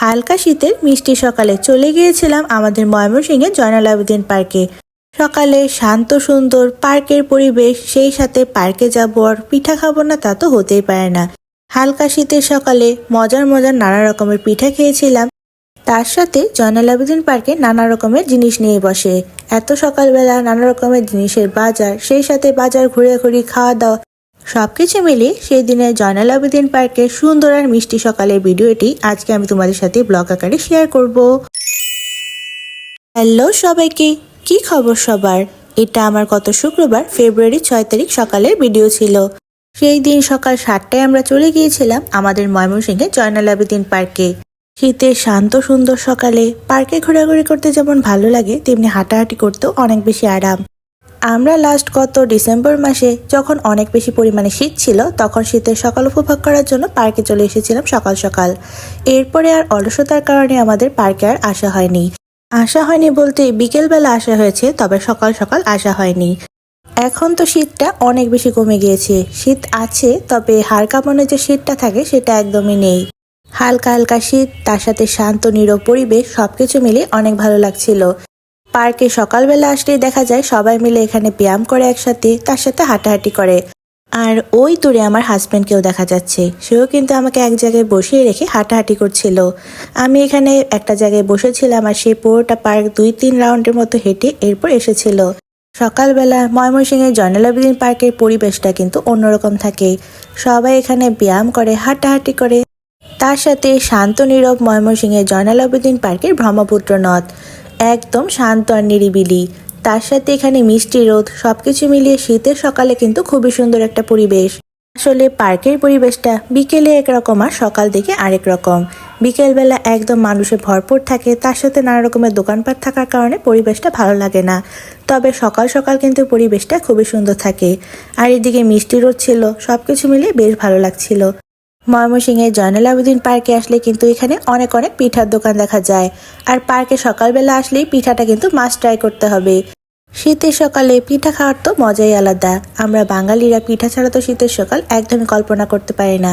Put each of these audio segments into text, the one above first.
হালকা শীতের মিষ্টি সকালে চলে গিয়েছিলাম আমাদের ময়মনসিংহে জয়নাল আবেদীন পার্কে। সকালে শান্ত সুন্দর পার্কের পরিবেশ, সেই সাথে পার্কে যাব আর পিঠা খাবো না তা তো হতেই পারে না। হালকা শীতের সকালে মজার মজার নানা রকমের পিঠা খেয়েছিলাম। তার সাথে জয়নাল আবেদীন পার্কে নানা রকমের জিনিস নিয়ে বসে। এত সকালবেলা নানা রকমের জিনিসের বাজার, সেই সাথে বাজার ঘুরে খাওয়া দাওয়া সবকিছু মিলিয়ে সেই দিনের জয়নাল আবেদীন পার্কের সুন্দর আর মিষ্টি সকালের ভিডিওটি আজকে আমি তোমাদের সাথে ব্লগ আকারে শেয়ার করব। হ্যালো সবাইকে, কি খবর সবার? এটা আমার গত শুক্রবার ফেব্রুয়ারি 6 তারিখ সকালের ভিডিও ছিল। সেই দিন সকাল 7টায় আমরা চলে গিয়েছিলাম আমাদের ময়মনসিংহে জয়নাল আবেদীন পার্কে। শীতের শান্ত সুন্দর সকালে পার্কে ঘোরাঘুরি করতে যেমন ভালো লাগে, তেমনি হাঁটাহাঁটি করতেও অনেক বেশি আরাম। আমরা লাস্ট গত ডিসেম্বর মাসে যখন অনেক বেশি পরিমাণে শীত ছিল, তখন শীতের সকাল উপভোগ করার জন্য পার্কে চলে এসেছিলাম সকাল সকাল। এরপরে আর অলসতার কারণে আমাদের পার্কে আর আসা হয়নি বলতে বিকেলবেলা আসা হয়েছে, তবে সকাল সকাল আসা হয়নি। এখন তো শীতটা অনেক বেশি কমে গিয়েছে। শীত আছে, তবে হাড় কাঁপানো যে শীতটা থাকে সেটা একদমই নেই। হালকা হালকা শীত, তার সাথে শান্ত নীরব পরিবেশ, সবকিছু মিলে অনেক ভালো লাগছিল। পার্কে সকালবেলা আসলেই দেখা যায় সবাই মিলে এখানে ব্যায়াম করে একসাথে, তার সাথে হাঁটাহাঁটি করে। আর ওই দূরে আমার হাজব্যান্ডকেও দেখা যাচ্ছে, সেও কিন্তু আমাকে এক জায়গায় বসিয়ে রেখে হাঁটাহাঁটি করছিল। আমি এখানে একটা জায়গায় বসেছিলাম আর সে পুরোটা পার্ক 2-3 রাউন্ডের মতো হেঁটে এরপর এসেছিল। সকালবেলা ময়মনসিংহের জয়নাল আবেদীন পার্কের পরিবেশটা কিন্তু অন্যরকম থাকে। সবাই এখানে ব্যায়াম করে, হাঁটাহাঁটি করে। তার সাথে শান্ত নীরব ময়মনসিংহের জয়নাল আবেদীন পার্কের ব্রহ্মপুত্র নদ একদম শান্ত আর নিরিবিলি। তার সাথে এখানে মিষ্টি রোদ, সবকিছু মিলিয়ে শীতের সকালে কিন্তু খুবই সুন্দর একটা পরিবেশ। আসলে পার্কের পরিবেশটা বিকেলে একরকম আর সকাল দিকে আরেক রকম। বিকেলবেলা একদম মানুষে ভরপুর থাকে, তার সাথে নানা রকমের দোকানপাট থাকার কারণে পরিবেশটা ভালো লাগে না। তবে সকাল সকাল কিন্তু পরিবেশটা খুবই সুন্দর থাকে। আর এদিকে মিষ্টি রোদ ছিল, সবকিছু মিলিয়ে বেশ ভালো লাগছিল। ময়মনসিংহের জয়নাল আবেদীন পার্কে আসলে কিন্তু এখানে অনেক পিঠার দোকান দেখা যায়। আর পার্কে সকালবেলা আসলেই পিঠাটা কিন্তু মাস্ট ট্রাই করতে হবে। শীতের সকালে পিঠা খাওয়ার তো মজাই আলাদা। আমরা বাঙালিরা পিঠা ছাড়া তো শীতের সকাল একদমই কল্পনা করতে পারি না।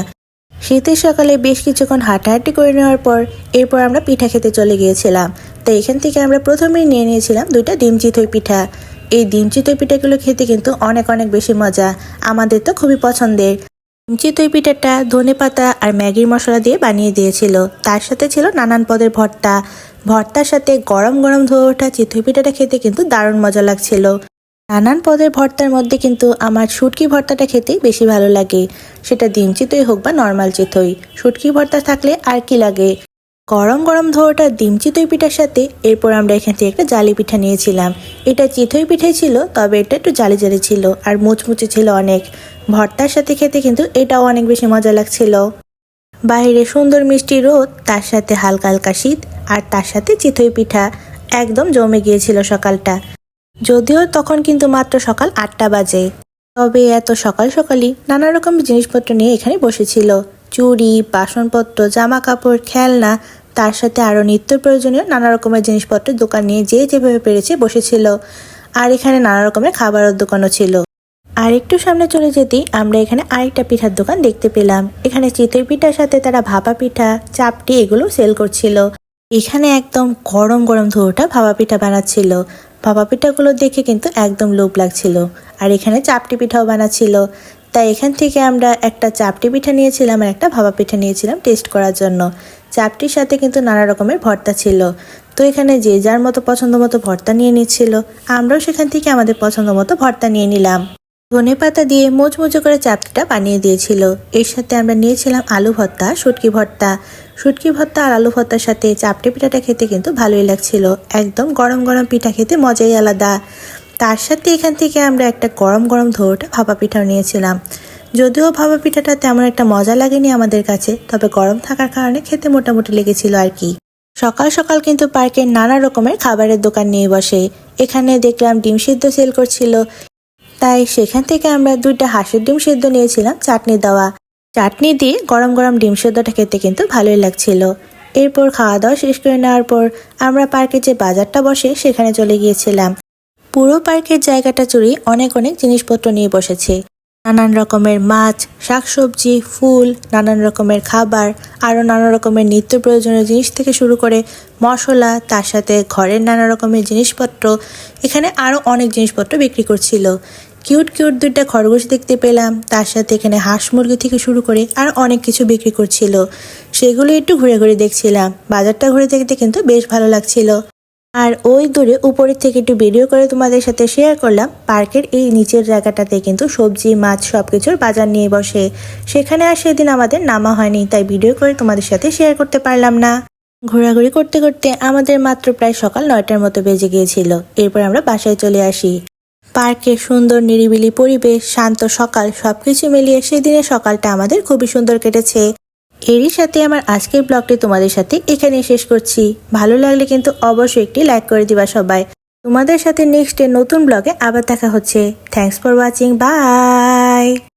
শীতের সকালে বেশ কিছুক্ষণ হাঁটাহাঁটি করে নেওয়ার পর এরপর আমরা পিঠা খেতে চলে গিয়েছিলাম। তো এখান থেকে আমরা প্রথমেই নিয়ে নিয়েছিলাম 2টা ডিম চিতই পিঠা। এই ডিম চিতই পিঠাগুলো খেতে কিন্তু অনেক বেশি মজা, আমাদের তো খুবই পছন্দের। চিতই পিঠাটা ধনেপাতা আর ম্যাগির মশলা দিয়ে বানিয়ে দিয়েছিল। তার সাথে ছিল নানান পদের ভর্তার সাথে গরম ধোয়া ওঠা চিতই পিঠাটা খেতে কিন্তু দারুণ মজা লাগছিল। নানান পদের ভর্তার মধ্যে কিন্তু আমার শুটকি ভর্তাটা খেতেই বেশি ভালো লাগে, সেটা ডিম চিতই হোক বা নর্মাল চিতই। শুটকি ভর্তা থাকলে আর কি লাগে। গরম ধোয়া ওঠা ডিম চিতই পিঠার সাথে এরপর আমরা এখান থেকে একটা জালি পিঠা নিয়েছিলাম। এটা চিতই পিঠাই ছিল, তবে এটা একটু জালি ছিল আর মুচমুচে ছিল অনেক। ভর্তার সাথে খেতে কিন্তু এটাও অনেক বেশি মজা লাগছিল। বাইরে সুন্দর মিষ্টি রোদ, তার সাথে হালকা হালকা শীত, আর তার সাথে চিতই পিঠা, একদম জমে গিয়েছিল সকালটা। যদিও তখন কিন্তু মাত্র সকাল 8টা বাজে, তবে এত সকালই নানা রকম জিনিসপত্র নিয়ে এখানে বসেছিল। চুড়ি, বাসনপত্র, জামা কাপড়, খেলনা, তার সাথে আরও নিত্য প্রয়োজনীয় নানা রকমের জিনিসপত্রের দোকান নিয়ে যে যেভাবে পেরেছে বসেছিল। আর এখানে নানা রকমের খাবারের দোকানও ছিল। আর একটু সামনে চলে যেতেই আমরা এখানে আরেকটা পিঠার দোকান দেখতে পেলাম। এখানে চিতই পিঠার সাথে তারা ভাপা পিঠা, চাপটি এগুলো সেল করছিল। এখানে একদম গরম ধোয়াটা ভাপা পিঠা বানাচ্ছিল। ভাপা পিঠাগুলো দেখে কিন্তু একদম লোভ লাগছিল। আর এখানে চাপটি পিঠাও বানাচ্ছিল। তাই এখান থেকে আমরা একটা চাপটি পিঠা নিয়েছিলাম আর একটা ভাপা পিঠা নিয়েছিলাম টেস্ট করার জন্য। চাপটির সাথে কিন্তু নানা রকমের ভর্তা ছিল। তো এখানে যে যার মতো পছন্দ মতো ভর্তা নিয়ে নিচ্ছিল, আমরাও সেখান থেকে আমাদের পছন্দ মতো ভর্তা নিয়ে নিলাম। ধনেপাতা দিয়ে মুচমুচে করে চাপটিটা বানিয়ে দিয়েছিল। এর সাথে আমরা নিয়েছিলাম আলু ভর্তা, শুটকি ভর্তা আর আলু ভর্তার সাথে চাপটি পিঠাটা খেতে কিন্তু ভালোই লাগছিল। একদম গরম পিঠা খেতে মজাই আলাদা। তার সাথে এখান থেকে আমরা একটা গরম ধোয়াটা ভাপা পিঠাও নিয়েছিলাম। যদিও ভাপা পিঠাটা তেমন একটা মজা লাগেনি আমাদের কাছে, তবে গরম থাকার কারণে খেতে মোটামুটি লেগেছিল আর কি। সকাল কিন্তু পার্কে নানা রকমের খাবারের দোকান নিয়ে বসে। এখানে দেখলাম ডিম সিদ্ধ সেল করছিল, তাই সেখান থেকে আমরা 2টা হাঁসের ডিম সিদ্ধ নিয়েছিলাম চাটনি দেওয়া। চাটনি দিয়ে গরম ডিম সিদ্ধটা খেতে কিন্তু ভালোই লাগছিল। এরপর খাওয়া দাওয়া শেষ করে নেওয়ার পর আমরা পার্কে যে বাজারটা বসে সেখানে চলে গিয়েছিলাম। পুরো পার্কের জায়গাটা জুড়ে অনেক জিনিসপত্র নিয়ে বসেছে। নানান রকমের মাছ, শাকসবজি, ফুল, নানান রকমের খাবার, আরও নানা রকমের নিত্য প্রয়োজনীয় জিনিস থেকে শুরু করে মশলা, তার সাথে ঘরের নানা রকমের জিনিসপত্র, এখানে আরও অনেক জিনিসপত্র বিক্রি করছিল। কিউট কিউট দুইটা খরগোশ দেখতে পেলাম, তার সাথে এখানে হাঁস মুরগি থেকে শুরু করে আর অনেক কিছু বিক্রি করছিল। সেগুলো একটু ঘুরে ঘুরে দেখছিলাম। বাজারটা ঘুরে দেখতে কিন্তু বেশ ভালো লাগছিল। আর ওই দূরে উপরের থেকে একটু ভিডিও করে তোমাদের সাথে শেয়ার করলাম। পার্কের এই নিচের জায়গাটাতে কিন্তু সবজি, মাছ সবকিছুর বাজার নিয়ে বসে। সেখানে আর সেদিন আমাদের নামা হয়নি, তাই ভিডিও করে তোমাদের সাথে শেয়ার করতে পারলাম না। ঘোরাঘুরি করতে করতে আমাদের মাত্র প্রায় সকাল 9টার মতো বেজে গিয়েছিল। এরপর আমরা বাসায় চলে আসি। পার্কের সুন্দর নিরিবিলি পরিবেশ, শান্ত সকাল সবকিছু মিলিয়ে সেদিনের সকালটা আমাদের খুবই সুন্দর কেটেছে। এরই সাথে আমার আজকের ব্লগটি তোমাদের সাথে এখানেই শেষ করছি। ভালো লাগলে কিন্তু অবশ্যই একটি লাইক করে দিবা সবাই। তোমাদের সাথে নেক্সট নতুন ব্লগে আবার দেখা হচ্ছে। Thanks for watching, by.